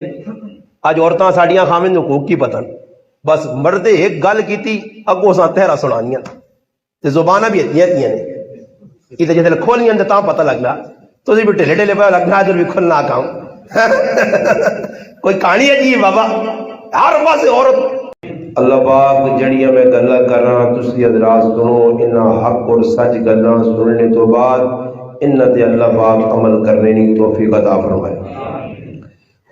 اج عورتاں ساڈیاں خامند حقوق کی پتہ بس مرد ایک گل کیتی اگوں ساں تہرا سنانیاں تے زباناں بھی اتنیاں نے یہ جدے کھولیاں تے تاں پتہ لگنا تسی بھی ٹھلے ٹھلے پہ لگنا ادھر بھی کھلنا کام کوئی کہانی ہے جی بابا ہر پاسے عورت اللہ پاک جڑیاں میں گلاں کراں تسی حضرات سنو انہاں حق اور سچ گلاں سننے تو بعد انہاں تے اللہ پاک عمل کرنے کی توفیق عطا فرمائے۔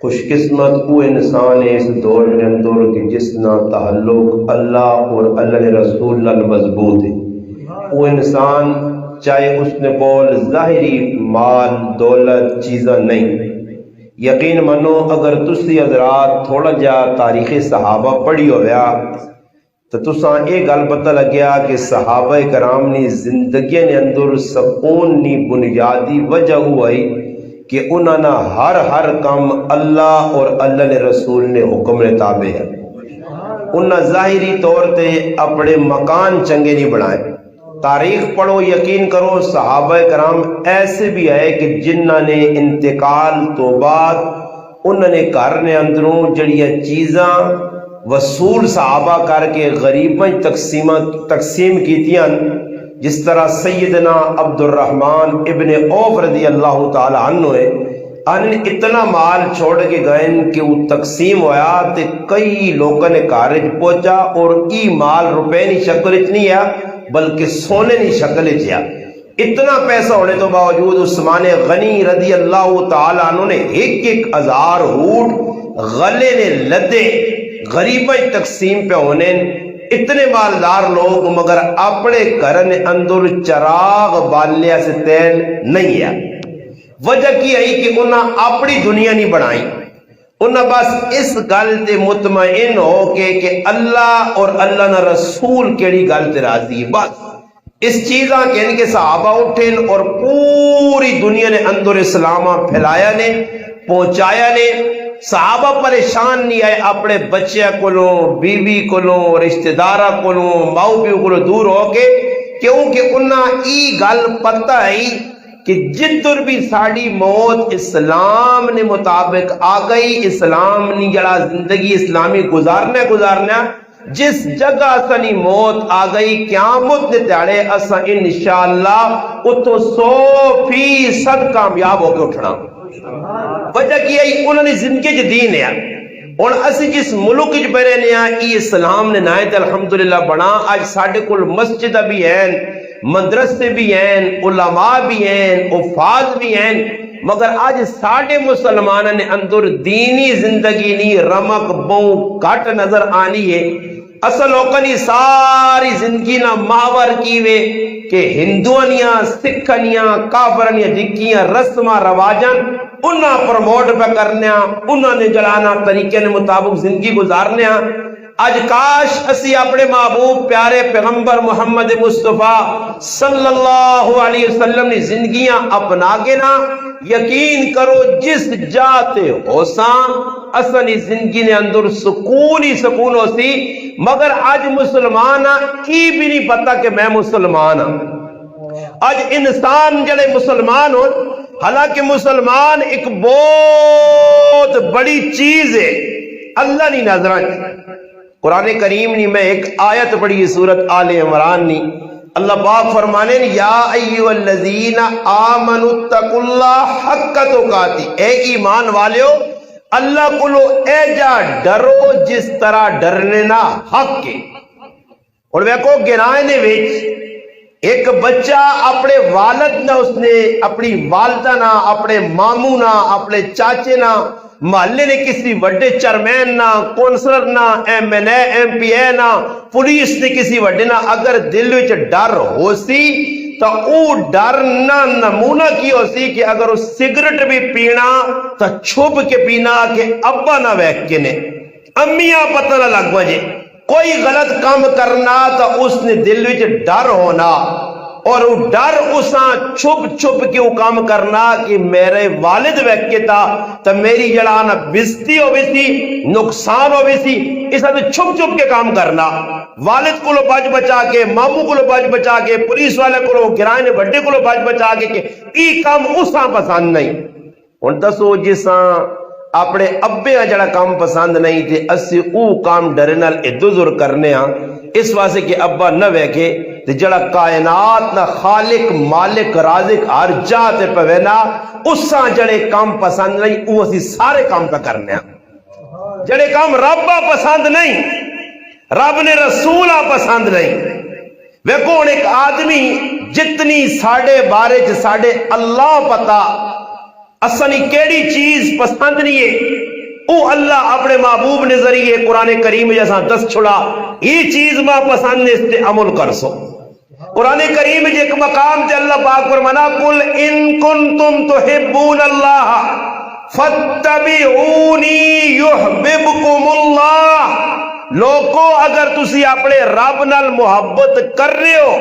خوش قسمت وہ انسان ہے اس دور میں اندر کہ جس نہ تعلق اللہ اور اللہ کے رسول نال مضبوط ہے۔ وہ انسان چاہے اس نے بول ظاہری مال دولت چیزاں نہیں، یقین منو اگر تسی حضرات تھوڑا جا تاریخ صحابہ پڑھی ہویا تو تساں یہ گل پتہ لگیا کہ صحابہ کرام نے زندگی نے اندر سکون نی بنیادی وجہ ہوئی کہ انہوں نے ہر کام اللہ اور اللہ نے رسول نے حکم نے تابع ہے۔ انہوں ظاہری طور تے اپنے مکان چنگے نہیں بنائے۔ تاریخ پڑھو یقین کرو صحابہ کرام ایسے بھی آئے کہ جنہوں نے انتقال تو بعد انہوں نے گھر نے اندروں جڑیاں چیزاں وصول صحابہ کر کے غریباں تقسیم کیتیاں، جس طرح سیدنا عبد الرحمن ابن عوف رضی اللہ تعالی عنہ ہے انہیں اتنا مال چھوڑ کے گئے کہ وہ تقسیم ہویا تے کئی لوگوں نے کارج پہنچا اور ای مال روپے نہیں شکل نہیں ہے بلکہ سونے نہیں شکل ہے۔ اتنا پیسہ ہونے تو باوجود عثمان غنی رضی اللہ تعالی عنہ نے ایک ہزار اونٹ غلے نے لدے غریبہ تقسیم پہ ہونے، اتنے مالدار لوگ مگر اپنے گھر نے اندر چراغ بالیا سے تیل نہیں ہے۔ وجہ کی ہے کہ انہاں اپنی دنیا نہیں بنائی، انہاں بس اس گل تے مطمئن ہو کہ اللہ اور اللہ نہ رسول کیڑی گل تے راضی ہے، بس اس چیزاں کہ ان کے صحابہ اٹھیں اور پوری دنیا نے اندر اسلام پھیلایا نے پہنچایا نے۔ صحابہ پریشان نہیں آئے اپنے بچے کولوں بیوی کولوں رشتہ داراں کولوں ماؤ پیو کولوں دور ہو کے، کیونکہ انہاں ای گل پتہ ہے کہ جدر بھی ساڑی موت اسلام نے مطابق آ گئی، اسلام نے جڑا زندگی اسلامی گزارنا جس جگہ اسانی موت آ گئی قیامت نے تیارے اسا انشاءاللہ اتو 100% کامیاب ہو کے اٹھنا۔ وجہ کی ہے انہوں نے زندگی دین ہے اور اسی جس ملک جو پہ رہنے ہیں یہ اسلام نے نائت الحمدللہ بنا۔ آج ساڑھے کل مسجد بھی ہیں، مدرسے بھی ہیں، علماء بھی ہیں، حفاظ بھی ہیں، مگر آج ساڑھے مسلمانہ نے اندر دینی زندگی نہیں رمک بوں کٹ نظر آنی ہے۔ اصل اوکنی ساری زندگی نہ ماور کیوے کہ ہندوانیاں سکھانیاں کافرانیاں جکیاں رسمہ رواجاں انہاں پرموٹ پہ کرنیاں، انہاں نے جلانا طریقے نے مطابق زندگی گزارنیاں۔ آج کاش اسی اپنے محبوب پیارے پیغمبر محمد مصطفیٰ صلی اللہ علیہ وسلم نے زندگیاں اپنا کے نا، یقین کرو جس جاتے ہو ساں اصلی زندگی نے اندر سکون ہی سکون ہو سی۔ مگر آج مسلمان کی بھی نہیں پتا کہ میں مسلمان ہوں۔ آج انسان جڑے مسلمان ہو، حالانکہ مسلمان ایک بہت بڑی چیز ہے اللہ نہیں نظران۔ قرآن کریم نہیں میں ایک آیت پڑھی سورت آل عمران نہیں، اللہ پاک فرمانے یا ایھا الذین آمنوا اتقوا اللہ حق تقاتی، اے ایمان والیو اللہ کولو اے جا ڈرو جس طرح ڈرنے نا حق کے۔ اور ویکو گرائے نے ویچ ایک بچہ اپنے والد نہ اس نے اپنی والدہ نہ اپنے ماموں نہ اپنے چاچے نہ محلے نے کسی وڈے چیئرمین نہ کونسلر نہ M L A M P A نہ پولیس نے کسی وڈے نہ اگر دل وچ ڈر ہو سی تو او ڈر نہ نمونہ کی ہو سی کہ اگر اس سگریٹ بھی پینا تو چھپ کے پینا کہ ابا نہ ویک کے نے امیاں پتہ نہ لگ بجے کوئی غلط کام کرنا تو اس نے دل وچ ڈر ہونا اور وہ ڈر اساں چھپ کے وہ کام کرنا کہ میرے والد ویکے تھا تو میری جڑانا بزتی ہوئی سی نقصان ہوئی سی، اس نے چھپ کے کام کرنا، والد کو بچ بچا کے ماموں کو بچ بچا کے پولیس والے کو گرائے نے بڑے کو بچ بچا کے کہ ای کام اساں پسند نہیں۔ ہن دسو جساں اپنے ابے جڑا کام پسند نہیں تے اسی او کام ڈرے نال ادھر ادھر کرنے ہاں اس واسطے کہ ابا نہ ویکھے تے جڑا کائنات نہ خالق مالک رازق ہر جا تے پوے نا اساں جڑے کام پسند نہیں او اسی سارے کام پہ کرنے ہاں جڑے کام ربا پسند نہیں رب نے رسولہ پسند نہیں ویکھو ایک آدمی جتنی ساڑے بارے چ ساڑے اللہ پتا اسنی کیڑی چیز پسند نہیں ہے او اللہ اپنے محبوب نے ذریعے قرآن کریم جیسا دس چھڑا یہ چیز ماں پسند اس تے عمل کر سو قرآن کریم جے ایک مقام تے اللہ پاک فرمانا قل ان کنتم تحبون اللہ فاتبعونی یحببکم اللہ لوگو اگر تسی اپنے رب نال محبت کر رہے ہو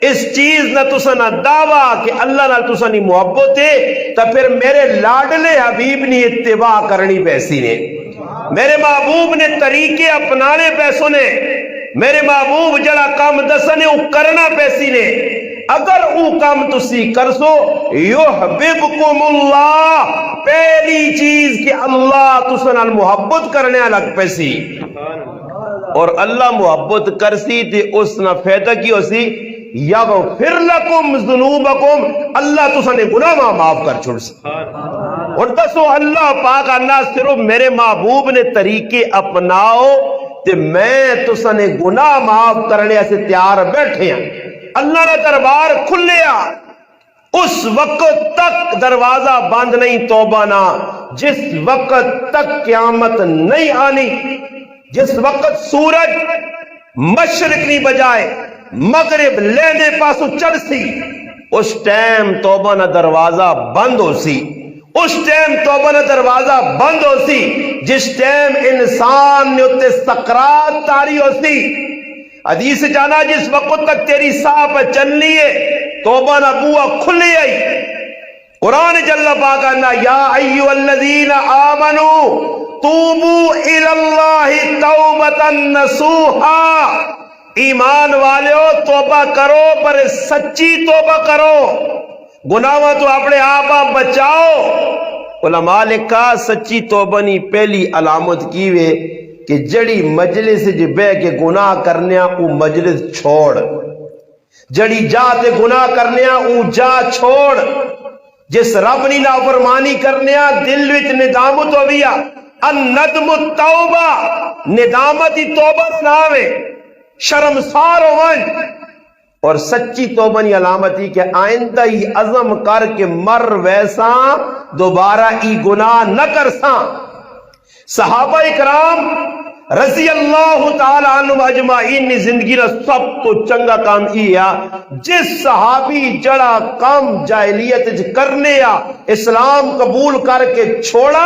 اس چیز نہ تسا نہ دعویٰ کہ اللہ نال تسا نہیں محبت ہے تو پھر میرے لاڈلے حبیب نے اتباع کرنی پیسی نے میرے محبوب نے طریقے اپنانے پیسوں نے میرے محبوب جڑا کام دسنے او کرنا پیسی نے اگر او کام تسی کرسو یحببکم اللہ پہلی چیز کہ اللہ تسا نال محبت کرنے الگ پیسی اور اللہ محبت کرسی تے اس نہ فائدہ کی ہوسی یغفر لکم ذنوبکم اللہ تسا نے گناہ معاف کر چھوڑ سی اور دسو اللہ پاک اللہ صرف میرے محبوب نے طریقے اپناؤ تے میں تسا نے گناہ معاف کرنے سے تیار بیٹھے ہیں اللہ نے دربار کھلیا اس وقت تک دروازہ بند نہیں توبہ نہ جس وقت تک قیامت نہیں آنی جس وقت سورج مشرق نہیں بجائے مغرب لینے پاسو چڑھ سی اس ٹائم توبہ نہ دروازہ بند ہو سی اس ٹائم توبہ نہ دروازہ بند ہو سی جس ٹائم انسان نے اتے سکرات تاری ہو سی حدیث جانا جس وقت تک تیری ساہ پہ چلنی ہے توبہ نہ بوا کھلی آئی قرآن جل پاک انا یا ایھا الذین آمنوا توبوا الی اللہ توبۃ نصوحا ایمان والےو توبہ کرو پر سچی توبہ کرو گناہوں تو اپنے آپ بچاؤ علماء نے کہا سچی توبہ نہیں پہلی علامت کی وے کہ جڑی مجلس جی بے کے گناہ کرنیا او مجلس چھوڑ جڑی جا تے گناہ کرنیا او جا چھوڑ جس رب نی نافرمانی کرنیا دل وچ ندامت ہویا الندم التوبہ ندامت توبہ ناوے شرمسار ہوئن اور سچی توبہ نی علامت ہی کہ آئندہ ہی عزم کر کے مر ویسا دوبارہ ای گناہ نہ کرساں صحابہ اکرام رضی اللہ تعالی عنہ اجمعین نے زندگی را سب تو چنگا کام یہ جس صحابی جڑا کام جاہلیت کرنے یا اسلام قبول کر کے چھوڑا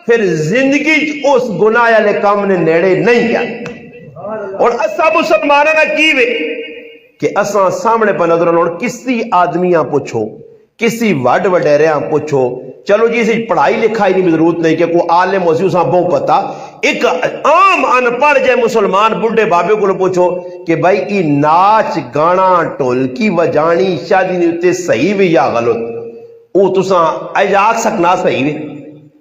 پھر زندگی اس گناہ والے کام نے نیڑے نہیں کیا اور اسا مسلمانوں نے کی وے کہ اساں سامنے پہ نظر اور کسی آدمیاں پوچھو کسی وڈ وڈیریاں پوچھو چلو جی اسی پڑھائی لکھائی نہیں ضرورت نہیں کہ کوئی عالم موضوع ساں بہت پتا ایک عام ان پڑھ جائے مسلمان بڑھے بابے کو پوچھو کہ بھائی ای ناچ گانا ٹولکی وجانی شادی نیتے صحیح بھی یا غلط او تساں اجاک سکنا صحیح بھی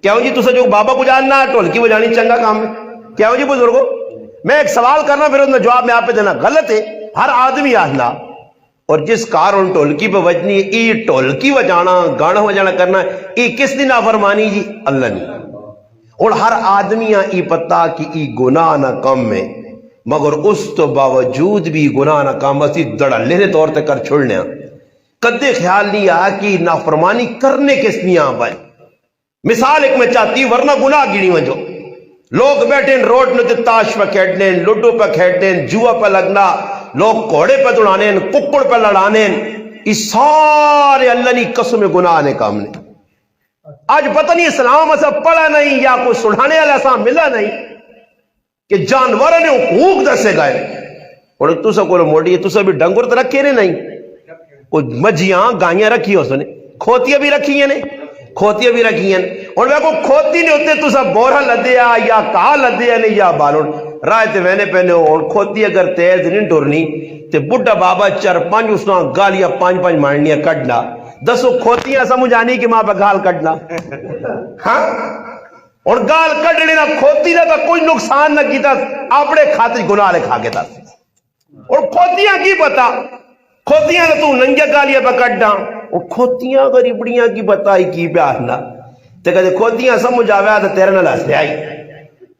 کیوں جی تساں جو بابا کو جاننا ٹولکی وجانی چنگا کام ہے کیوں جی بزرگو میں ایک سوال کرنا پھر انہوں نے جواب میں آپ پہ دینا غلط ہے ہر آدمی آہلا اور جس کار ان ٹولکی پہ وجنی ہے ای ٹولکی وجانا گانا وجانا کرنا ای کس دی نافرمانی جی اللہ نہیں اور ہر آدمیاں ای پتا کہ ای گناہ نہ کم ہے مگر اس تو باوجود بھی گناہ نہ کم اسی دڑلے نے طور تے کر چھوڑنے کدے خیال نہیں آیا کہ نافرمانی کرنے کس نہیں آ پائے مثال ایک میں چاہتی ورنہ گناہ گیڑی وجو لوگ بیٹھے روڈ نے تاش پہ کھیڑنے لوڈو پہ کھیڑنے جوا پہ لگنا لوگ کوڑے پہ دوڑانے ککڑ پہ لڑانے اس سارے اللہ نے قسم گناہ نے کام نے آج پتہ نہیں اسلام ایسا پڑھا نہیں یا کوئی سڑھانے والا ایسا ملا نہیں کہ جانوروں نے حقوق دسے گئے اور تسا کو موڑی ہے تسا بھی ڈنگر تو رکھے نہیں کوئی مجھیاں گائیاں رکھی ہو سنے کھوتیاں بھی رکھی ہیں کھوتیاں بھی رکھی ہیں اور میں کو کھوتی نہیں ہوتے تسا بورا لدیا یا کہا لدیا نہیں یا بالون رائے تے وینے پہنے ہو اور کھوتی اگر تیز نہیں ٹورنی تے بڑھا بابا چار پانچ اس نے گالیاں پانچ پانچ مارنیاں کٹنا دسو کھوتیاں سمجھ آنی کہ ماں پہ گال کٹنا ہاں اور گال کڈنے نہ کھوتی نہ تو کوئی نقصان نہ کیتا اپنے خاطر گناہ لکھا کے دس اور کھوتیاں کی پتا کھوتیاں تو ننگے گالیاں پہ کڈنا اور کھوتیاں غریبڑیاں کی بتائی کی پیارنا تے کہتے کھوتیاں سمجھ آویا تو تیرے نہ لس آئی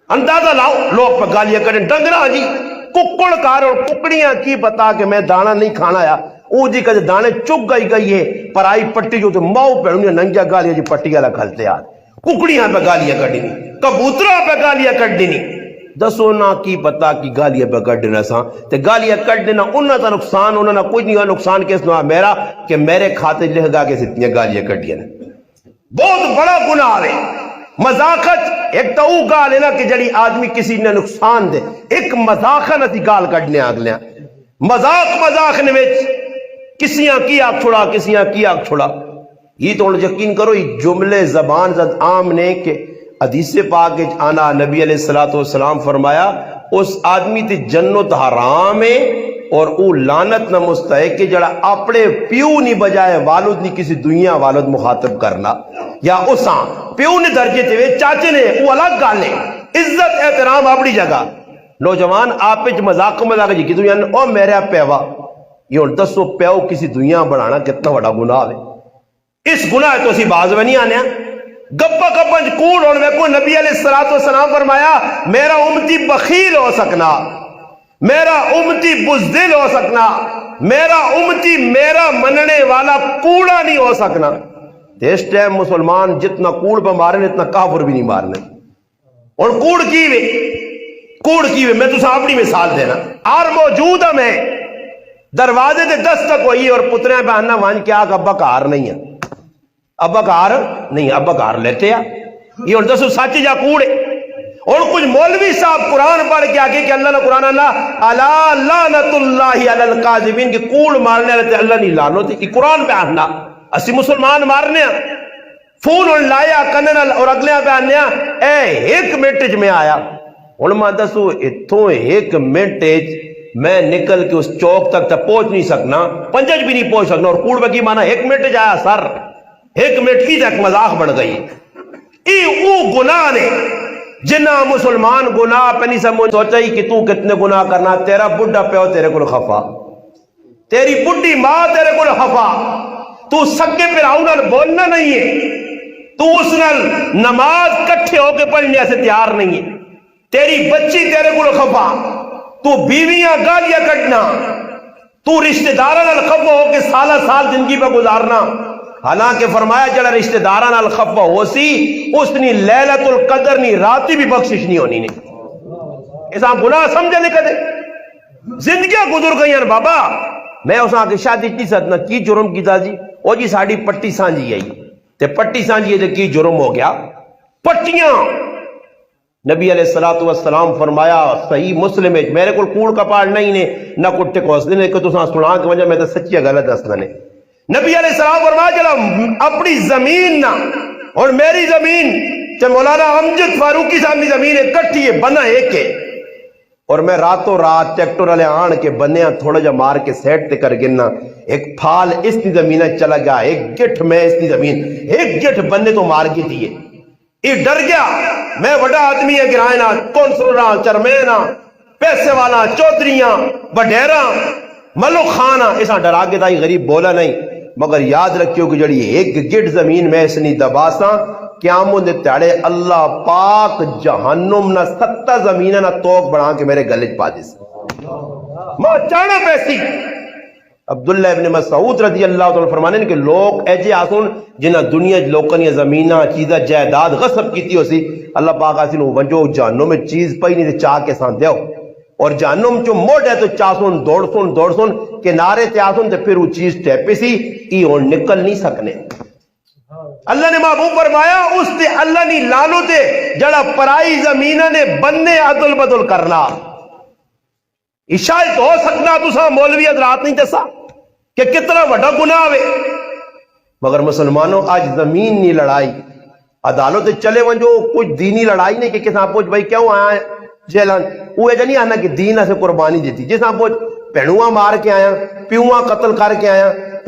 اندازہ لاؤ لوگ پہ گالیاں کڈن ڈنگرا جی ککڑ کار اور ککڑیاں کی پتا کہ میں دانا نہیں کھانا یا او جی کہتے دانے چک گئی ہے پر آئی پٹی جو تو ماؤ پہ انہیں ننگیا گالیاں جی پٹی والا کھلتے آج ککڑیاں پہ گالیاں کڈنی کبوتروں پہ گالیاں کڈنی دسو نہ کی پتا کی گالیاں پہ کڈنا سا تے گالیاں کڈنا انہاں دا نقصان انہاں نہ کچھ نہیں نقصان کس نہ میرا کہ میرے کھاتے لکھ گا کہ اتنی گالیاں کڈیاں بہت بڑا گناہ ہے مذاقت ایک تو او گال ہے نا کہ جڑی آدمی کسی نے نقصان دے ایک مذاقہ نہ تھی گال کڈنے اگلیاں مذاق نے وچ کسیاں کی آگ چھوڑا کسیاں کی آگ چھوڑا یہ تو یقین کرو یہ جملے زبان زد عام نے کہ حدیث پاک آنا نبی علیہ السلام فرمایا اس آدمی تے جنت حرام ہے اور او لعنت نہ مستحق کہ جڑا اپنے پیو نہیں بجائے والد نہیں کسی دنیا والد مخاطب کرنا یا اساں پیو نے درجے تے چاچے نے او الگ گالے عزت احترام اپنی جگہ نوجوان آپ مذاق جی کی دنیا او میرے پیوا یہ ہن دسو پیو کسی دنیا بنانا کتنا بڑا گناہ ہے اس گناہ تو اسی باز میں نہیں آنے گپا گپنج کوڑ اور میں کو نبی علیہ السلام فرمایا میرا امتی بخیل ہو سکنا میرا امتی بزدل ہو سکنا میرا امتی میرا مننے والا کوڑا نہیں ہو سکنا اس ٹائم مسلمان جتنا کوڑ پہ مارنے اتنا کافر بھی نہیں مارنے اور کوڑ کی میں تو اپنی مثال دینا اور موجود ہے میں دروازے دے دستک ہوئی اور پتریاں پہ آنا وان کیا ابا کار نہیں ہے ابا کار نہیں ابا کار لیتے ہیں یہ اور دسو سچ جا کوڑے اور کچھ مولوی صاحب قرآن پڑھ کے آگے کہ اللہ نے قرآن اللہ الا لعنت اللہ علی القاذبین کہ کوڑ مارنے والے اللہ نہیں لعنت یہ قرآن پہ آنا اسی مسلمان مارنے ہیں فون اور لایا کنن اور اگلے پہ آنے اے ایک منٹ میں آیا علماء دسو اتھوں ایک منٹ میں نکل کے اس چوک تک پہنچ نہیں سکنا پنجج بھی نہیں پہنچ سکنا اور کوڑ بکی مانا ایک منٹ جایا سر ایک منٹ کی تک مذاق بڑھ گئی ای او گناہ نے جنہ مسلمان گناہ پہ نہیں سمجھ سوچا ہی کہ تو کتنے گناہ کرنا تیرا بڑھا پیو تیرے کو خفا تیری بڑھی ماں تیرے کو خفا تو سکے پھر آؤں بولنا نہیں ہے تو اس نال نماز کٹھے ہو کے پڑھنے سے تیار نہیں ہے تیری بچی تیرے کو خفا تو بیویاں گالیاں کٹنا تو رشتہ داراں نال خفا ہو کے سالہ سال زندگی پہ گزارنا حالانکہ فرمایا جڑا رشتہ داراں نال خفا ہو سی اس نے لیلۃ القدر نہیں راتی بھی بخشش نہیں ہونی نہیں ایسا گناہ سمجھے نہیں کدے زندگیاں گزر گئی ہیں بابا میں اس کی شادی نہیں سدنا کی جرم کیتا جی او جی ساڑی پٹی سانجی آئی تے پٹی سانجی ہے کی جرم ہو گیا پٹیاں نبی علیہ السلام فرمایا صحیح مسلم ہے میرے کو کوڑ کپاڑ نہیں نے نہ کٹے کوس نے کہ تساں سنا کے وجہ میں تے سچی غلط دسنا نے نبی علیہ السلام فرمایا چلا اپنی زمین نہ اور میری زمین چل مولانا امجد فاروقی صاحب کی زمین اکٹھی ہے بنا ایک ہے اور میں راتوں رات ٹریکٹر والے آن کے بنیا تھوڑا جا مار کے سیٹ تے کر گنا ایک پھال اس کی زمین چلا گیا ایک گٹھ میں اس کی زمین ایک گٹھ بننے تو مار کی تھی یہ ڈر گیا میں بڑا آدمی ہے گرائنا کونسلرہ چرمینا پیسے والا چودھریاں بڈیرا ملک خانہ ایسا ڈرا کے تائی غریب بولا نہیں مگر یاد رکھیو کہ جڑی ایک گٹ زمین میں اس نے دباساں قیاموں دے تیڑے اللہ پاک جہنم نہ 7 زمینہ نہ توق بڑھا کے میرے گلج پا دیس ماں چانا پیسی عبداللہ ابن مسعود رضی اللہ تعالیٰ فرمانے کہ لوگ ایجے آسون جنہ دنیا لوکن یا زمینہ چیزہ جائیداد غصب کیتی ہو سی اللہ پاک آسین ونجو جہنم میں چیز پئی نہیں دے چاہ کے سان دیو اور جہنم جو موڑ ہے تو چاسون دوڑ سن کہ نارے تے آسون تے پھر وہ چیز ٹیپی سی ای اور نکل نہیں سکنے اللہ نے محبوب فرمایا اس تے اللہ نے لانو تے جڑا پرائی زمینہ نے بننے عدل بدل کرنا شاید ہو سکنا تو سا مولوی حضرات نہیں دسا کہ کتنا بڑا گناہ ہے مگر مسلمانوں آج زمین نہیں لڑائی عدالت چلے ونجو کچھ دینی لڑائی نہیں کہ کساں پوچھ بھائی کیوں آیا جیلان وہ ایجا نہیں آنا کہ دین سے قربانی دیتی جساں پوچھ ਭੈਣੂਆਂ ਮਾਰ ਕੇ ਆਇਆ, ਪਿਊਆਂ ਕਤਲ ਕਰਕੇ ਆਇਆ,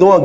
2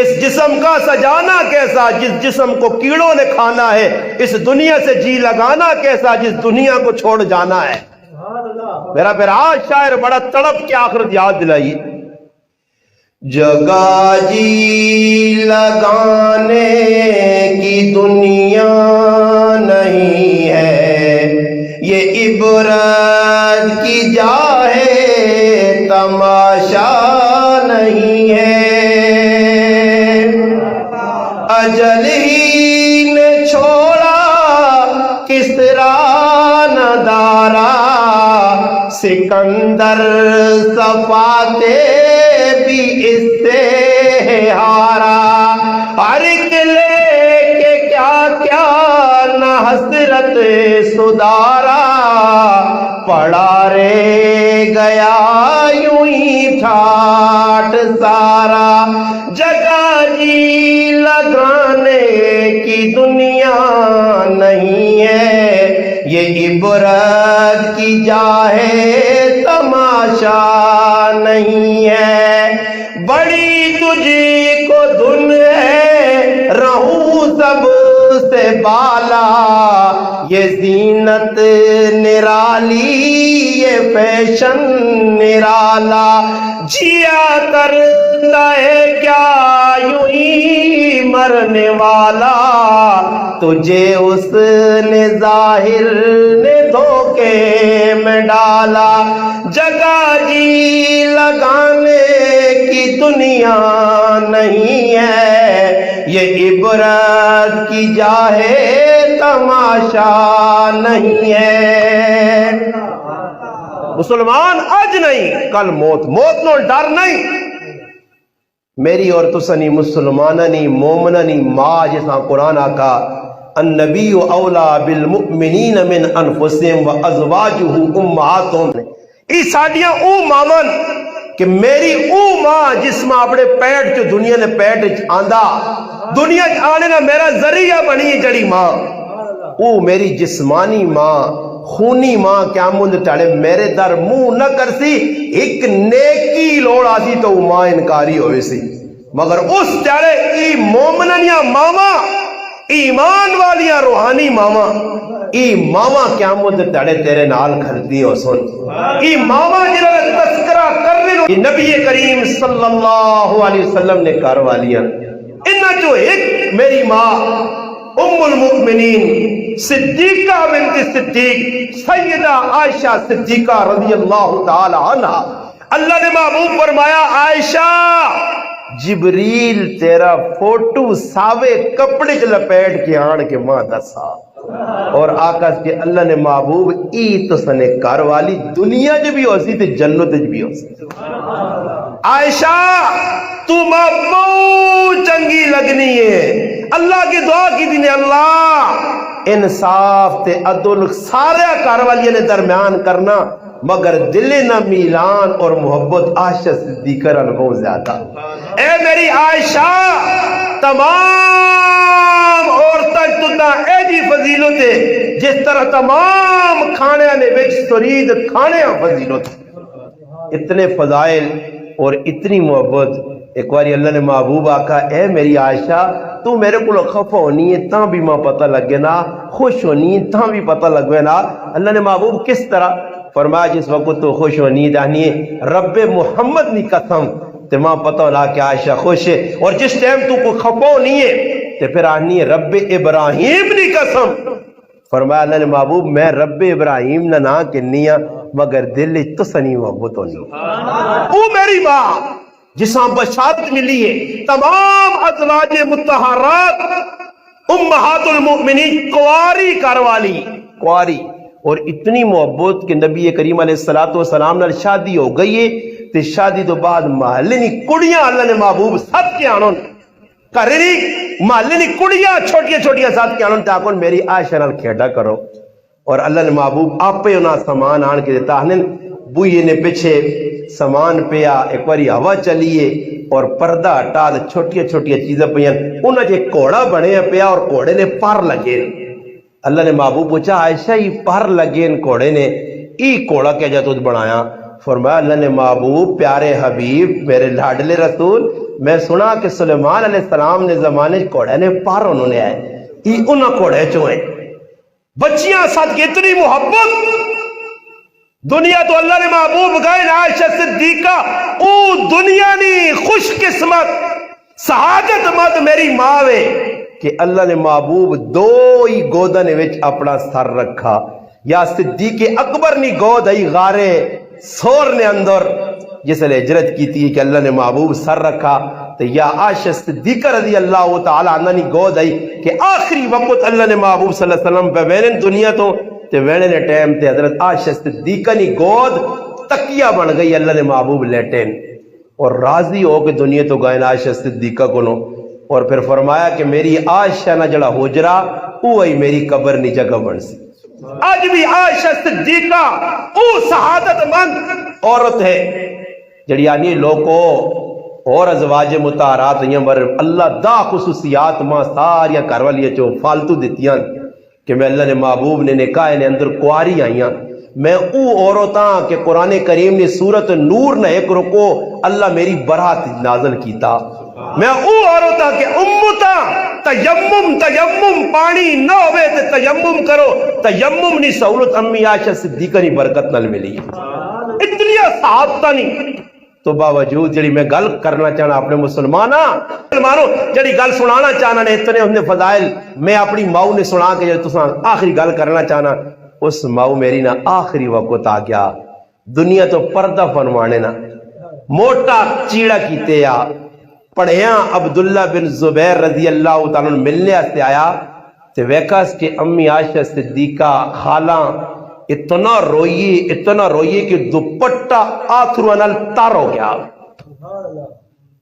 اس جسم کا سجانا کیسا جس جسم کو کیڑوں نے کھانا ہے، اس دنیا سے جی لگانا کیسا جس دنیا کو چھوڑ جانا ہے۔ میرا پیارا شاعر بڑا تڑپ کے آخرت یاد دلائی۔ جگہ جی لگانے کی دنیا نہیں ہے، یہ عبرت کی جا ہے، تماشا نہیں ہے۔ اجل ہی نے چھوڑا کسرا ندارا، سکندر صفاتے بھی اس سے ہارا۔ ہر ایک لے کے کیا کیا نہ حسرت سدارا، پڑا رہ گیا یوں ہی ٹھاٹ سارا۔ جگہ جی لگانے کی دنیا نہیں ہے، یہ عبرت کی جا ہے، تماشا نہیں ہے۔ بڑی تجھ کو دھن ہے رہوں سب سے بالا، یہ زینت نرالی یہ فیشن نرالا۔ جیا کرتا ہے کیا یوں ہی مرنے والا، تجھے اس نے ظاہر نے دھوکے میں ڈالا۔ جگہ جی لگانے کی دنیا نہیں ہے، یہ عبرت کی جا ہے، تماشا نہیں ہے۔ مسلمان اج نہیں کل موت، موت نو ڈر نہیں۔ میری اور تسنی مسلماننی مومننی ماں جیسا قرآن آقا النبی اولا بالمؤمنین من انفسہم وازواجہ امہاتہم، ای ساڈیاں او مامن کہ میری او ماں جس ماں اپنے پیٹ جو دنیا نے پیٹ آندہ، دنیا آنے نا میرا ذریعہ بنی جڑی ماں، او میری جسمانی ماں خونی ماں قیامت ٹاڑے میرے در منہ نہ کرسی، ایک نیکی لوڑ آسی تو ماں انکاری ہوئے سی، مگر اس ٹاڑے ای مومنیاں ماما، ایمان والیاں روحانی ماما، ای ماما قیامت ٹاڑے تیرے نال کھلتی ہو سن، ای ماما جنہوں نے تذکرہ کرنے لو نبی کریم صلی اللہ علیہ وسلم نے کاروالیاں، انہاں جو ایک میری ماں ام المؤمنین صدیقہ بنت صدیق سیدہ عائشہ صدیقہ رضی اللہ تعالی عنہ، اللہ نے محبوب فرمایا عائشہ جبریل تیرا فوٹو ساوے کپڑے چ لپیٹ کے آن کے ماں دسا، اور آقا کہ اللہ نے محبوب ای تو سنے کار والی دنیا جو بھی ہو سی تے جنت جو بھی ہو سی۔ عائشہ تو ماں بہت چنگی لگنی ہے، اللہ کی دعا کی دینے اللہ انصاف تے عدل سارے کاروالیاں نے درمیان کرنا، مگر دل نہ میلان اور محبت عائشہ صدیقہ رن بہت زیادہ۔ اے میری عائشہ تمام عورتیں تُدہ اے جی فضیلت ہے جس طرح تمام کھانے نے بچ سرید کھانے فضیلت، اتنے فضائل اور اتنی محبت۔ ایک باری اللہ نے محبوب آکا اے میری عائشہ تو میرے کو خفا ہونی ہے تاں بھی ماں پتہ لگے نا، خوش ہونی ہے تاں بھی پتہ لگے نا۔ اللہ نے محبوب کس طرح فرمایا جس وقت تو خوش ہونی دہنی ہے رب محمد نی قسم تے ماں پتہ ہونا کہ عائشہ خوش ہے، اور جس ٹائم تو کو خفا ہونی ہے تے پھر آنی ہے رب ابراہیم نی قسم، فرمایا اللہ نے محبوب میں رب ابراہیم نہ نہ کنیا مگر دل تو سنی محبت ہونی۔ او میری ماں جساں بشارت ملی ہے تمام ازواج مطہرات امہات المؤمنین کواری کاروالی کواری، اور اتنی محبت کہ نبی کریم علیہ السلام نے شادی ہو گئی ہے تے شادی تو بعد محلے نی کڑیاں اللہ نے محبوب سب کے آنون کرنی، محلے نی کڑیاں چھوٹیاں چھوٹیاں ساتھ کے آنون تاکن میری عائشہ نال کھیڑا کرو، اور اللہ نے محبوب آپ پہ انہاں سامان آن کے دیتا ہنن بوئے نے پیچھے سامان پیا ایک باری ہوا چلیے اور پردہ ہٹا دے چھوٹیاں چھوٹیاں چیزیں پہ انہاں جے کوڑا بنے پیا اور کوڑے نے پر لگے۔ اللہ نے محبوب پوچھا عائشہ یہ پر لگے ان کوڑے نے ای کوڑا کیا جا تو بنایا؟ فرمایا اللہ نے محبوب پیارے حبیب میرے لاڈلے رسول میں سنا کہ سلیمان علیہ السلام نے زمانے کوڑے نے پار انہوں نے آئے ای انہاں کوڑے چوئے بچیاں ساتھ کی اتنی محبت دنیا تو اللہ نے محبوب گئے عائشہ صدیقہ او دنیا نی خوش قسمت سعادت مند میری ماں وے کہ اللہ نے محبوب دو ہی گودن وچ اپنا سر رکھا یا صدیق اکبر نی گود ای غارے سور نے اندر جس نے ہجرت کی تھی کہ اللہ نے محبوب سر رکھا تو یا عائشہ صدیقہ رضی اللہ تعالی عنہ نی گود ای کہ آخری وقت اللہ نے محبوب صلی اللہ علیہ وسلم پہ وینن دنیا تو تے وینے نے ٹائم تے حضرت عائشہ صدیقہ نی گود تکیہ بن گئی اللہ نے محبوب لیٹین اور راضی ہو کے دنیا تو گئے عائشہ صدیقہ کو نو اور پھر فرمایا کہ میری عائشہ نہ جڑا حجرا وہی میری قبر نی جگہ بن سی آج بھی عائشہ صدیقہ او سعادت مند عورت ہے جڑی آنی لوگوں اور ازواج مطہرات ہیں مر اللہ دا خصوصیات ماں ساریا کروالیاں چو فالتو دیتیاں کہ میں اللہ نے محبوب نے نکاح نے اندر کواری آئیاں میں او عورتاں کہ قرآن کریم نے سورت نور نہ ایک رکو اللہ میری برات نازل کیتا میں او عورتاں کہ امتاں تیمم پانی نہ ہوئے تے تیمم کرو تیمم نی سہولت امی عائشہ صدیقہ نی برکت نل ملی اتنی صحابتہ نہیں تو باوجود جڑی میں گل کرنا چاہنا اپنے مسلمانوں جڑی گل سنانا چاہنا نے اتنے انہیں فضائل میں اپنی ماؤں نے سنا کے جڑی تساں آخری گل کرنا چاہنا اس ماؤں میری نا آخری وقت آ گیا دنیا تو پردہ فرمانے نا موٹا چیڑا کیتے یا پڑھیاں عبداللہ بن زبیر رضی اللہ تعالیٰ نے ملنے آستے آیا تے ویکاس کہ امی عائشہ صدیقہ خالہ اتنا روئیے کہ دوپٹہ آتھرو انال تار ہو گیا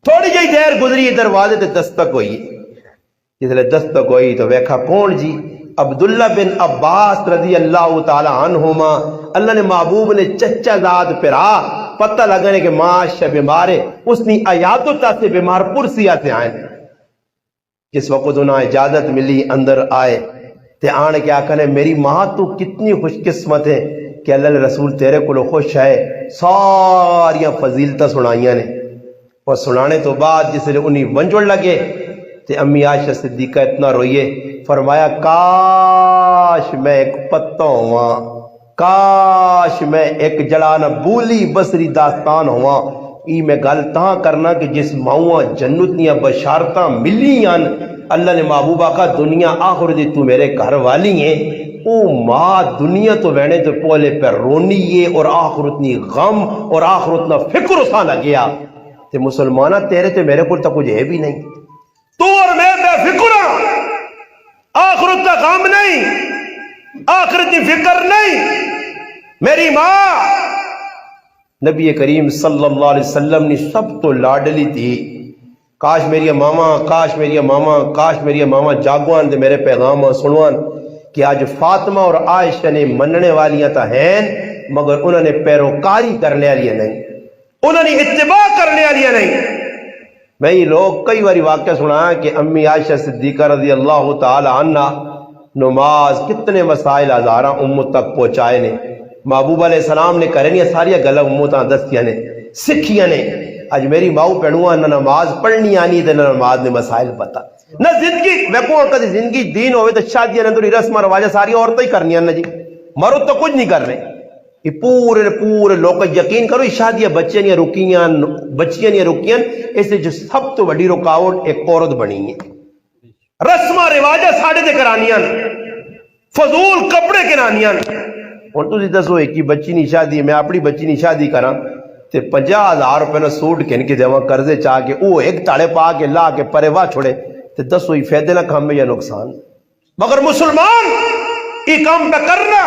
تھوڑی جائی دیر گزری دروازے تے دستک ہوئی جس لئے دستک ہوئی تو ویکھا کون جی عبداللہ بن عباس رضی اللہ تعالی عنہما اللہ نے محبوب نے چچا ذات پرا پتہ لگنے کہ معاشہ بیمارے اس نے عیادتا سے بیمار پرسیہ سے آئیں جس وقت انہیں اجازت ملی اندر آئے تے آنے کیا کہنے میری ماں تو کتنی خوش قسمت ہے کہ اللہ نے رسول تیرے کو خوش ہے ساریاں فضیلتہ سنائیاں نے اور سنانے تو بعد جس نے انہیں ونجوڑ لگے تے امی عائشہ صدیقہ اتنا روئیے فرمایا کاش میں ایک پتہ ہوا کاش میں ایک جڑانا بولی بسری داستان ہوا ای میں گل تاں کرنا کہ جس ماؤں جنتیاں بشارتاں ملیاں اللہ نے محبوبہ کا دنیا آخر دی تو میرے گھر والی ہیں او ماں دنیا تو وینے تو پولے پر رونی ہے اور آخر اتنی غم اور آخر اتنا فکر اسا لگیا تے مسلمانہ تیرے تے میرے کو تک کچھ ہے بھی نہیں تو اور میں بے فکر آخر اتنا غم نہیں آخر اتنی فکر نہیں میری ماں نبی کریم صلی اللہ علیہ وسلم نے سب تو لاڈلی تھی کاش میری ماما کاش میری ماما کاش میری ماما جاگوان دے میرے پیغام سنوان کہ آج فاطمہ اور عائشہ نے مننے والیاں تا ہیں مگر انہوں نے پیروکاری کرنے والیاں نہیں انہوں نے اتباع کرنے والیاں نہیں میں یہ لوگ کئی باری واقعہ سنا کہ امی عائشہ صدیقہ رضی اللہ تعالی عنہ نماز کتنے مسائل ہزاراں امت تک پہنچائے نے محبوب علیہ السلام نے کرنی ساری گلہ امتاں دستیاں نے سکھیاں نے آج میری ماؤں پڑھوں نہ نماز پڑھنی آنی تے نہ نماز نے مسائل پتا نہ زندگی میں کہوں کدی زندگی دین ہوئے تو شادیاں نے رسم رواج ساری عورتیں ہی کرنی ہیں جی مرد تو کچھ نہیں کر رہے یہ پورے لوگ یقین کرو یہ شادیاں بچیاں نہیں رکیاں اس سے جو سب تو بڑی رکاوٹ ایک عورت بنی ہے رسم رواج ساڑھے تے کرانیاں فضول کپڑے کرانیاں اور تسی دسو ایک ہی بچی نہیں شادی میں اپنی بچی نہیں شادی کراں تے 50,000 روپے نہ سوٹ کن کے دیواں قرضے چاہ کے وہ ایک تاڑے پا کے لا کے پرے واہ چھوڑے تے دسو یہ فائدے نہ کام میں یا نقصان مگر مسلمان یہ کام پہ کرنا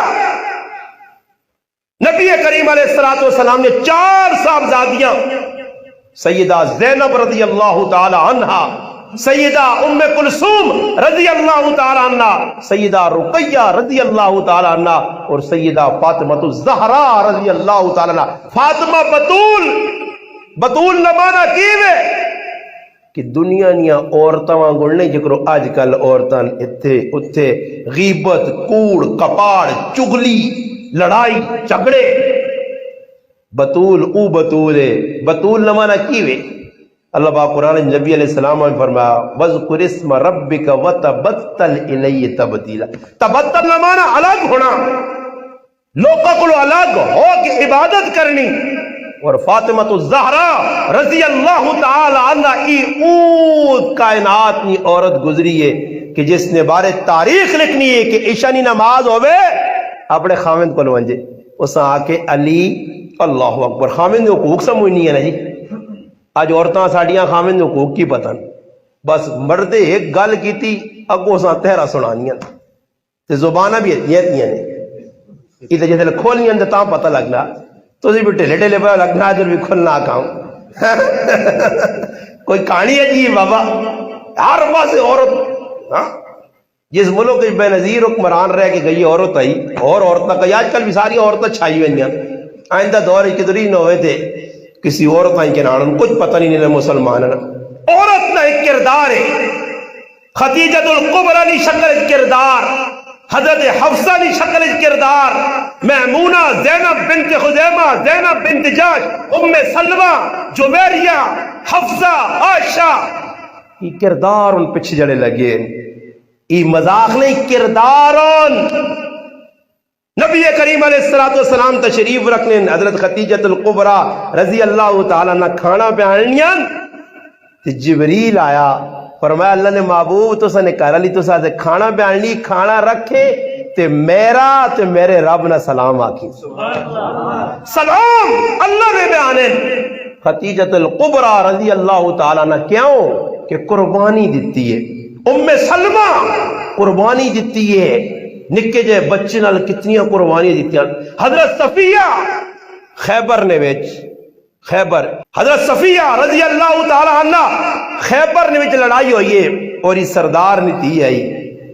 نبی کریم علیہ السلام نے 4 صاحبزادیاں سیدہ زینب رضی اللہ تعالی عنہا سیدہ ام کلثوم رضی اللہ تعالی عنہ سیدہ رقیہ رضی اللہ تعالی عنہ اور سیدہ فاطمہ الزہرا رضی اللہ تعالی عنہ فاطمہ بطول نمانا کیوے کہ دنیا نیا عورتاں وانگل نہیں جکرو آج کل عورتاں اتھے غیبت کوڑ کپاڑ چگلی لڑائی جھگڑے بطول او بطول نمانا کیوے اللہ پاک قرآن نبی علیہ السلام نے فرمایا وَذْكُرِ اسْمَ رَبِّكَ وَتَبَتَّلْ إِلَيْهِ تَبْتِيلًا۔ تبتل مانا الگ ہونا، لوگوں کو الگ ہو کے عبادت کرنی۔ اور فاطمہ الزہرا رضی اللہ تعالی عنہ کی اون کائنات کی عورت گزری ہے کہ جس نے بارے تاریخ لکھنی ہے کہ عشاء نماز ہوئے اپنے خامند کو لونجے اس آ کے علی اللہ اکبر خامند حقوق سمجھنی ہے نا جی۔ آج عورتاں ساڑیاں خامند حقوق کی پتہ بس مرد ایک گل کی تھی اگوں سا تہرا سنانیاں تے زبانہ بھی اتنی نے یہ جیسے کھولنی اندر تاں پتہ لگنا تو بھی ٹھیلے ٹھیلے پہ لگنا جو بھی کھلنا کام کوئی کہانی ہے جی بابا ہر پاس عورت ہاں جس ملک کے بے نظیر حکمران رہ کے گئی عورت آئی اور عورتیں کئی آج کل بھی ساری عورتیں چھائی ہوئی ہیں آئندہ دور کدری نہ ہوئے تھے کسی عورت آئی کے نام کچھ پتہ نہیں مسلمان عورت نہ ایک کردار ہے خدیجۃ الکبریٰ نی شکل کردار حضرت حفصہ نی شکل کردار میمونہ زینب بنت خزیمہ زینب بنت جاش ام سلمہ جویریہ حفصہ عائشہ یہ کردار ان پچھے جڑے لگے یہ مذاق نہیں کردارون نبی کریم علیہ السلام تشریف رکھنے حضرت خدیجۃ الکبریٰ رضی اللہ تعالیٰ نہ کھانا پہنیاں جبریل آیا فرمایا اللہ نے محبوب تو سنے کہا لی تو ساتھ کھانا بیانی کھانا رکھے تے میرا تے میرے رب نہ سلام آکی سلام اللہ نے بیانے خدیجۃ الکبریٰ رضی اللہ تعالیٰ نہ کیوں کہ قربانی دیتی ہے ام سلمہ قربانی دیتی ہے نکے جے بچے نال کتنی قربانی دیتی ہیں حضرت صفیہ خیبر نے ویچ خیبر حضرت صفیہ رضی اللہ تعالی عنہ خیبر نے وچ لڑائی ہوئی ہے اور یہ سردار نے تھی آئی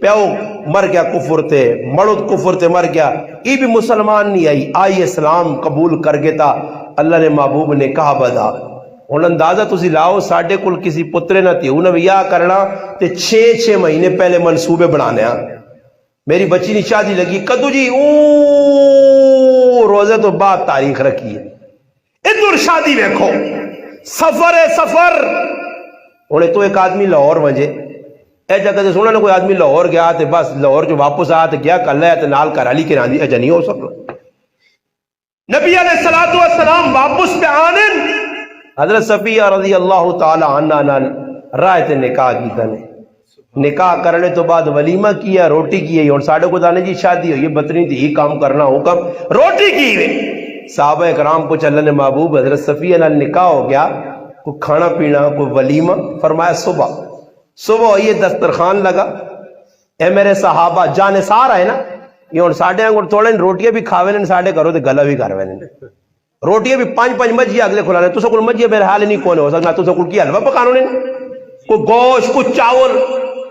پیو مر گیا کفر تے مڑد کفر تے مر گیا یہ بھی مسلمان نہیں آئی آئی اسلام قبول کر گیا تھا اللہ نے محبوب نے کہا بدا ہن اندازہ تسی لاؤ ساڈے کول کسی پترے نہ تھی انہاں ویاہ کرنا تے 6 مہینے پہلے منصوبے بنانے ہیں میری بچی نے شادی لگی کدو جی روزے تو بعد تاریخ رکھی ہے ادھر شادی دیکھو سفر ہے سفر انہیں تو ایک آدمی لاہور وجے اے جگہ سے سننا کوئی آدمی لاہور گیا تے بس لاہور جو واپس آیا تے گیا کل ہے تے نال کرالی کے ناندی اجا نہیں ہو سکتا نبی علیہ السلام واپس پہ آنے حضرت صفیہ رضی اللہ تعالی عنہ نال رائے تے نکاح کیتا نے نکاح کرنے تو بعد ولیمہ کیا روٹی کی اور ساڑھے کو دانے جی شادی ہوئی بتنی تھی یہ کام کرنا حکم روٹی کی ہوئی صحابہ اکرام کو اللہ نے محبوب حضرت صفیہ نال نکاح ہو گیا کوئی کھانا پینا کوئی ولیمہ فرمایا صبح ہوئی دسترخوان لگا اے میرے صحابہ جانثار ہے نا یہ اور ساڑھے انگوڑ توڑے روٹیاں بھی کھاوے نے ساڑھے کرو تے گلہ بھی کروے نے روٹیاں بھی 5 مجھے اگلے کھلانے تو سکول مجھے میرے حال نہیں کونے ہو سکنا تو سکول کی حلوہ پکانو نے کوئی گوشت کوئی چاول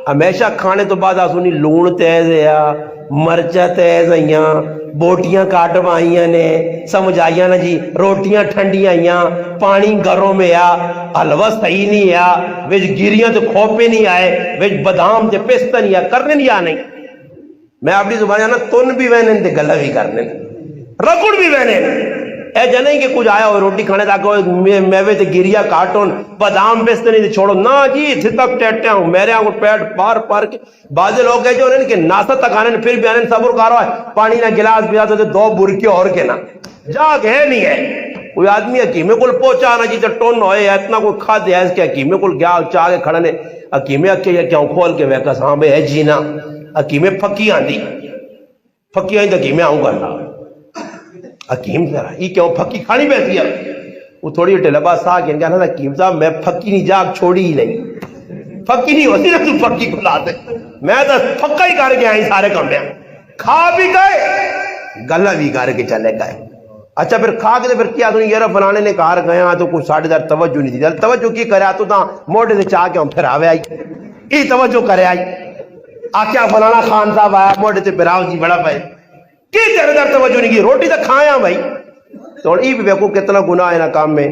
ہمیشہ کھانے تو بعد آسونی لون تیز ہے مرچہ تیز آئیاں بوٹیاں کاٹ پائیاں نے سمجھ آئیاں نا جی روٹیاں ٹھنڈی آئیاں پانی گھروں میں حلوہ صحیح نہیں ویج گیریاں تو کھوپے نہیں آئے ویج بادام تے پستہ نہیں کرنے نہیں نہیں میں اپنی زبان جانا تن بھی وینے تے گلہ بھی کرنے رکڑ بھی وینے اے جنہیں کہ کچھ آیا ہو روٹی کھانے تاکہ میوے تے گیریا کاٹون بادام پستہ نہیں تے چھوڑو نا جی اتھے تک ٹیٹے ہوں میرے آنگو پیٹ پار کے بعضے لوگ کہتے ہیں کہ ناسا تک آنے پھر بھی آنے صبر کارو ہے پانی نہ گلاس بھی آتے 2 برکی اور کے نا جاگ ہے نہیں ہے کوئی آدمی حکیمے کل پہنچا نا جی تو ٹون ہوئے اتنا کوئی کھا دیا اس کے حکیمے کل گیا چاہ کے کھڑنے حکیمے اکے کیوں کھول کے ویکس ہاں بے ہے جینا حکیمے پھکی آندی حکیمے آؤں کرنا حکیم ذرا یہ کیوں پھکی کھانی بیٹھی ہے وہ تھوڑی ٹلبا سا کہ کہنا تھا حکیم صاحب میں پھکی نہیں جاگ چھوڑی ہی نہیں پھکی نہیں ہوتی نا تو پھکی کو لاتے میں تو پھکا ہی کر کے آئی سارے کمرے کھا بھی گئے گلہ بھی کر کے چلے گئے اچھا پھر کھا کے پھر کیا تو یہ فلانے نے کار گیا تو کچھ 10.5 توجہ نہیں تھی توجہ کی کرے تو موٹے سے چاہ کے ہم پھر آوے آئی یہ توجہ کرے آئی آکیا فلانا خان صاحب آیا موٹے سے پھر آؤ جی بڑا پائے کی تیرے در توجہ نہیں کی روٹی تو کھایا بھائی تو یہ بھی بیکو کتنا گناہ ہے نا کام میں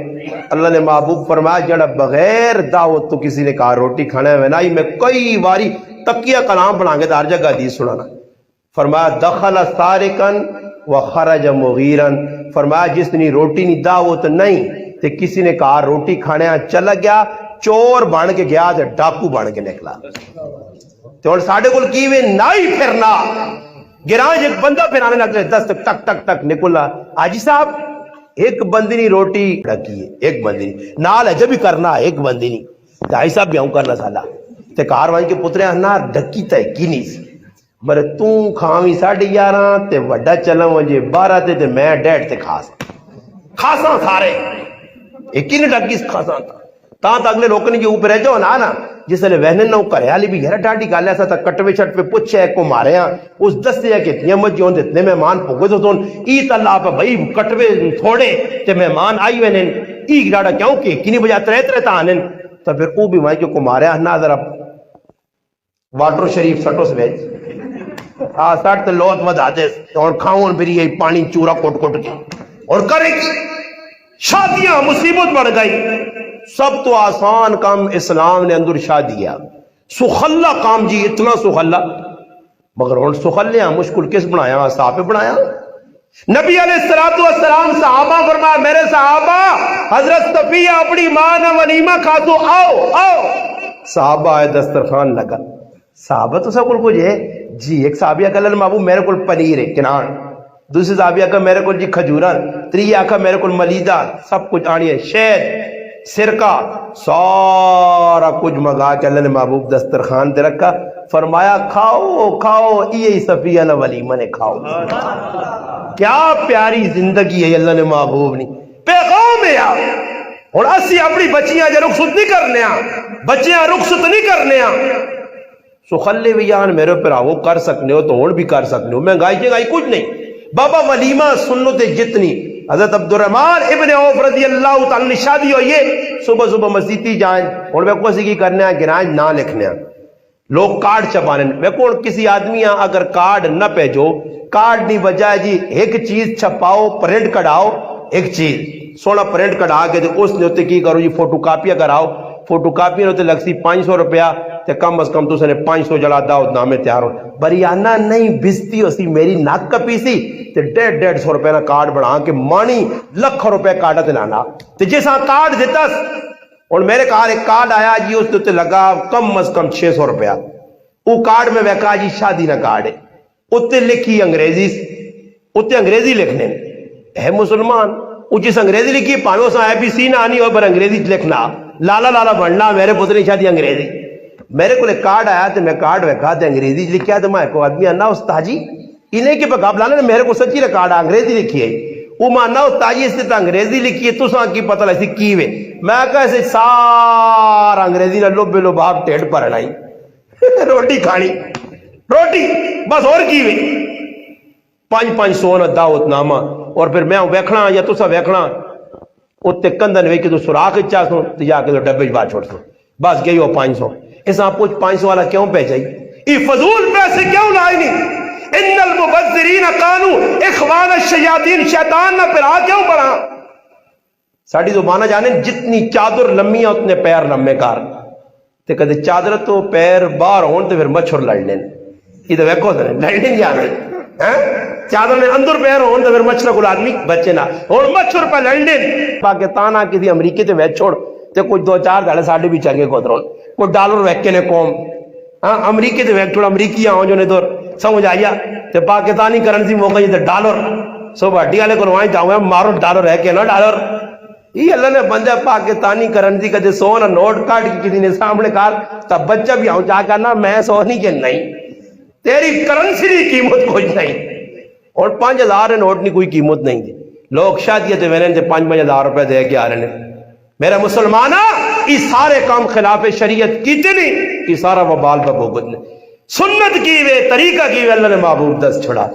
اللہ نے محبوب فرمایا جڑا بغیر دعوت تو کسی نے کہا روٹی کھانا ہے نا میں کئی باری تقیہ کلام بنا کے ہر جگہ حدیث سنانا فرمایا دخل سارقن وخرج مغیرن فرمایا جس نے روٹی نہیں دعوت نہیں تے کسی نے کہا روٹی کھانے چلا گیا چور بن کے گیا تے ڈاکو بن کے نکلا تے ہن ساڈے کول کیویں نائی پھرنا گراں ایک بندہ پھرانے لگے دس تک تک تک نکلا حاجی صاحب ایک بندی نہیں روٹی ڈکی ہے ایک بندی نہیں نال ہے جب بھی کرنا ایک بندی نہیں تے حاجی صاحب بھی آؤں کرنا سالا تے کاروائی کے پترے ہنا ڈکی تے کی نہیں سی مرے تو کھاویں 11:30 تے وڈا چلا وجے 12 تے میں 1:30 تے کھاساں سارے ایک ہی نے ڈکی کھاساں تا اگلے لوگ نے جو اوپر رہ جاؤ نا جس لئے وہنے نہ کرے والی بھی یار ڈاڈی گل ایسا تھا کٹوے چھٹ پہ پوچھے کو مارے ہاں اس دستے کہ اتنی مجھے ہوں اتنے مہمان پھوگے تو ایت اللہ پہ بھائی کٹوے تھوڑے تے مہمان آئی ہوئے نین ایک ڈاڈا کیوں کہ کنی بجا ترے تا آنن تو پھر او بھی وہاں جو کو مارے ہاں نا ذرا واٹر شریف سٹو سے بیج سٹ تے لوت ود آتے اور کھاؤں پھر یہ پانی چورا کوٹ کوٹ کے اور کرے شادیاں مصیبت بڑھ گئی سب تو آسان کام اسلام نے اندر شادی ہے سخلہ کام جی اتنا سخلہ مگر ہن سخلیاں مشکل کس بنایا صحابہ بنایا نبی علیہ السلام صحابہ فرمایا میرے صحابہ حضرت صفیہ اپنی ماں نہ ولیمہ کھاتو آؤ آؤ صحابہ آئے دسترخوان لگا صحابہ تو سب کل کچھ ہے جی ایک صحابیہ کا اللہ محبوب میرے کل پنیر ہے کنان دوسری صحابیہ کا میرے کل جی کھجوران تری آکھا میرے کل ملیدہ سب کچھ آنی ہے شہد سرکہ سارا کچھ مگا کے اللہ نے محبوب دسترخوان دے رکھا فرمایا کھاؤ کھاؤ یہ صفیہ نہ ولیمہ نے کھاؤ کیا پیاری زندگی ہے اللہ نے محبوب نے پیغام ہے اور اسی اپنی بچیاں جے رخصت نہیں کرنے بچیاں رخصت نہیں کرنے سخلے ویان میرے پر آو کر سکنے ہو تو ہون بھی کر سکنے ہو مہنگائی جگائی کچھ نہیں بابا ولیمہ سنت جتنی حضرت عبد الرحمن ابن عوف رضی اللہ تعالی شادی ہوئی ہے صبح صبح مسجدی جائیں اور میں کوئی کی کرنے ہیں گرائیں نہ لکھنے ہیں لوگ کارڈ چپانے میں کون کسی آدمی اگر کارڈ نہ بھیجو کارڈ نہیں بجائے جی ایک چیز چھپاؤ پرنٹ کڑاؤ ایک چیز سونا پرنٹ کڑا کے اس نے ہوتے کی کرو جی فوٹو کاپیاں کراؤ فوٹو کاپی ہوتے لگ سی 500 روپیہ تے کم از کم تو سے نے 500 جلا داؤ نامے تیار ہو بریانہ نہیں بستی ہو سی میری ناک کپی سی تے 150 روپے نا کارڈ بڑھا کے مانی لکھ روپے کارڈ تے لانا تے جیسا کارڈ دیتا اور میرے کار ایک کارڈ آیا جی اس تے لگا کم از کم 600 روپیہ وہ کارڈ میں ویکا جی شادی نہ کارڈ ہے اتے لکھی انگریزی اتے انگریزی لکھنے ہے مسلمان وہ جس انگریزی لکھی پانو سا اے بی سی نہ آنی ہو پر انگریزی لکھنا لالا لالا بڑھنا میرے پتری شادی انگریزی میرے کو ایک کارڈ آیا تو میں کارڈ ویکھا تے انگریزی لکھیا تو میں کو آدمی انا استاد جی انہیں کے پکاب لانا نے میرے کو سچی ریکارڈ انگریزی لکھی ہے وہ ماننا استاد جی اس سے انگریزی لکھی ہے تو سا کی پتہ ایسی کی وے میں کہا ایسے سارا انگریزی نہ لو بلو باپ ٹیڑ پر لائی روٹی کھانی روٹی بس اور کی وے 500 نہ دعوت نامہ اور پھر میں ویکھنا یا تو سا ویکھنا اتے کندن وے کہ تو سوراخ چا سو تو جا کے تو ڈبے بات چھوڑ سو بس گئی ہو 500 اس آپ پوچھ 500 والا کیوں بھیجائی یہ فضول پیسے کیوں لائی نہیں ان المبذرین کانوا اخوان الشیاطین شیطان نہ پھرا کیوں پڑا ساڑی زبانہ جانے جتنی چادر لمبی ہے اتنے پیر لمبے کار تے کدے چادر تو پیر باہر ہون تے پھر مچھر لڑ لین یہ تو ویکھو تے لڑنے جانے چادر نے اندر پیر ہون تے پھر مچھر کو آدمی بچے نہ اور مچھر پہ لڑ لین پاکستان آ کسی امریکہ تے ویچ چھوڑ تے کچھ 2-4 دھڑے ساڈے بھی چنگے کوترول کوئی ڈالر ویک کے نے قوم امریکہ تے ویک چھوڑ امریکی آؤں جو نے دور سمجھ آیا تے پاکستانی کرنسی موقع یہ تے ڈالر سو بھٹی والے کو وہاں جاؤں گا مارو ڈالر ہے کہ نا ڈالر یہ اللہ نے بندہ پاکستانی کرنسی کا جو سونا نوٹ کاٹ کے کسی نے سامنے کار تب بچہ بھی آؤں جا کرنا میں سونی کے نہیں تیری کرنسی کی قیمت کچھ نہیں اور 5000 نوٹ نہیں کوئی قیمت نہیں دی لوگ شادی تے ویلن تے 5,000 روپے دے کے آ رہے ہیں میرا مسلمانہ یہ سارے کام خلاف شریعت کیتے نہیں یہ سارا وبال پہ بھگتنے سنت کی وے طریقہ کی وے اللہ نے محبوب دست چھڑا